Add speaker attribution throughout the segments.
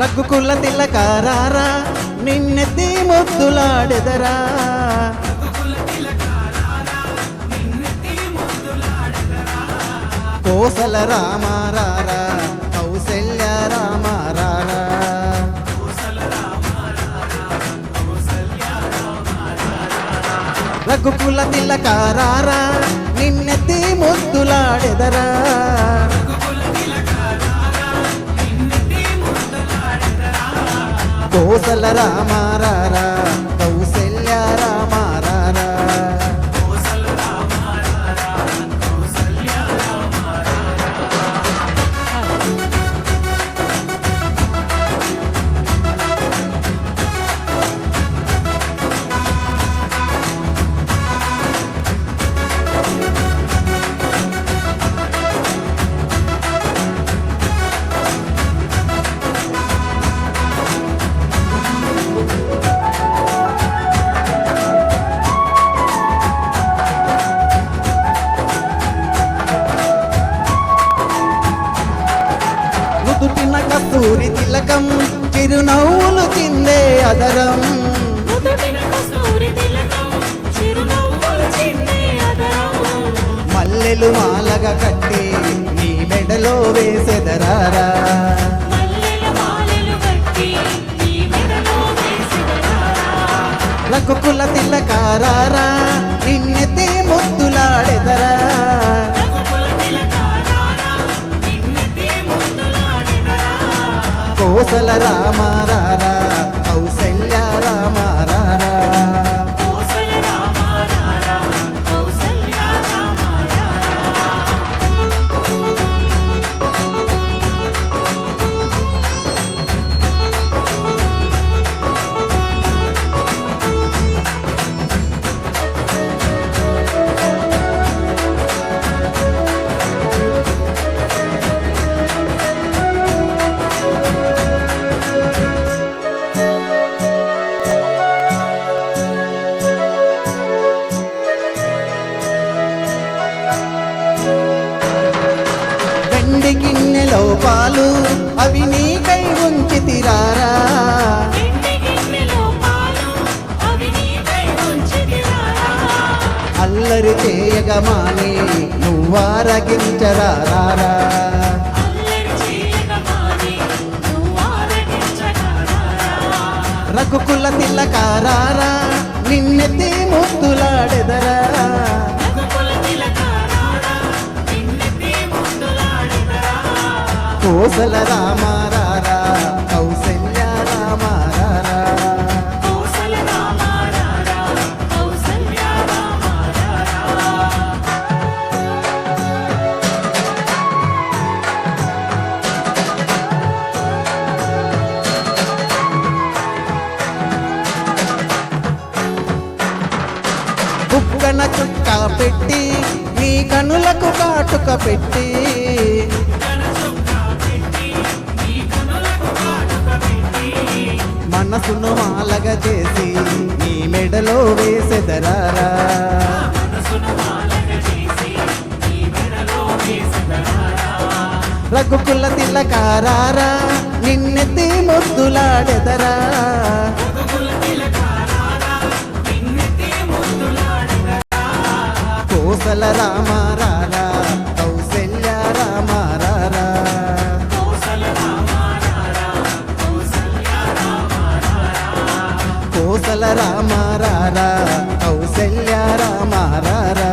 Speaker 1: రఘుకుల తిలకారారా నిన్నెత్తి ముద్దులాడెదరా కోసల రామారారా కౌసల్య రామారారా రఘుకుల తిలకారారా నిన్నెత్తి ముద్దులాడెదరా కోసల రామారారా కౌసల్య రామారారా నుదుటిన కస్తూరి తిలకం చిరునవ్వులు చిందే అదరం మల్లెలు మాలగా కట్టి నీ మెడలో వేసెదరారా రఘుకుల తిలకారారా నిన్నెత్తి ముద్దులాడెదరా కోసల రామారారా కౌసల్య రామారారా వెండి గిన్నెలో పాలు అవి నీకై ఉంచి తిరారా అల్లరి చేయగా మాని నువ్వారగించరారా రఘుకుల తిలకారారా నిన్నెత్తి ముద్దులాడెదరా కోసల రామారారా కౌసల్య రామారారా బుక్కన చుక్క పెట్టి నీ కనులకు కాటుక పెట్టి మనసును మాలగా చేసి నీ మెడలో వేసెదరారా రఘుకుల తిలకారారా నిన్నెత్తి ముద్దులాడెదరా కోసల రామారారా కౌసల్య రామారారా కోసల రామారారా కౌసల్య రామారారా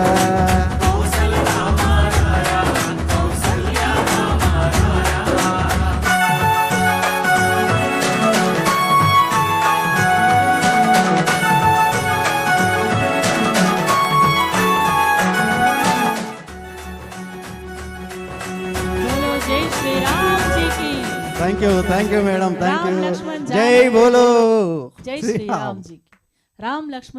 Speaker 1: thank you madam thank you జై బోలో
Speaker 2: జై శ్రీరామ్ జీ రామ్ లక్ష్మణ్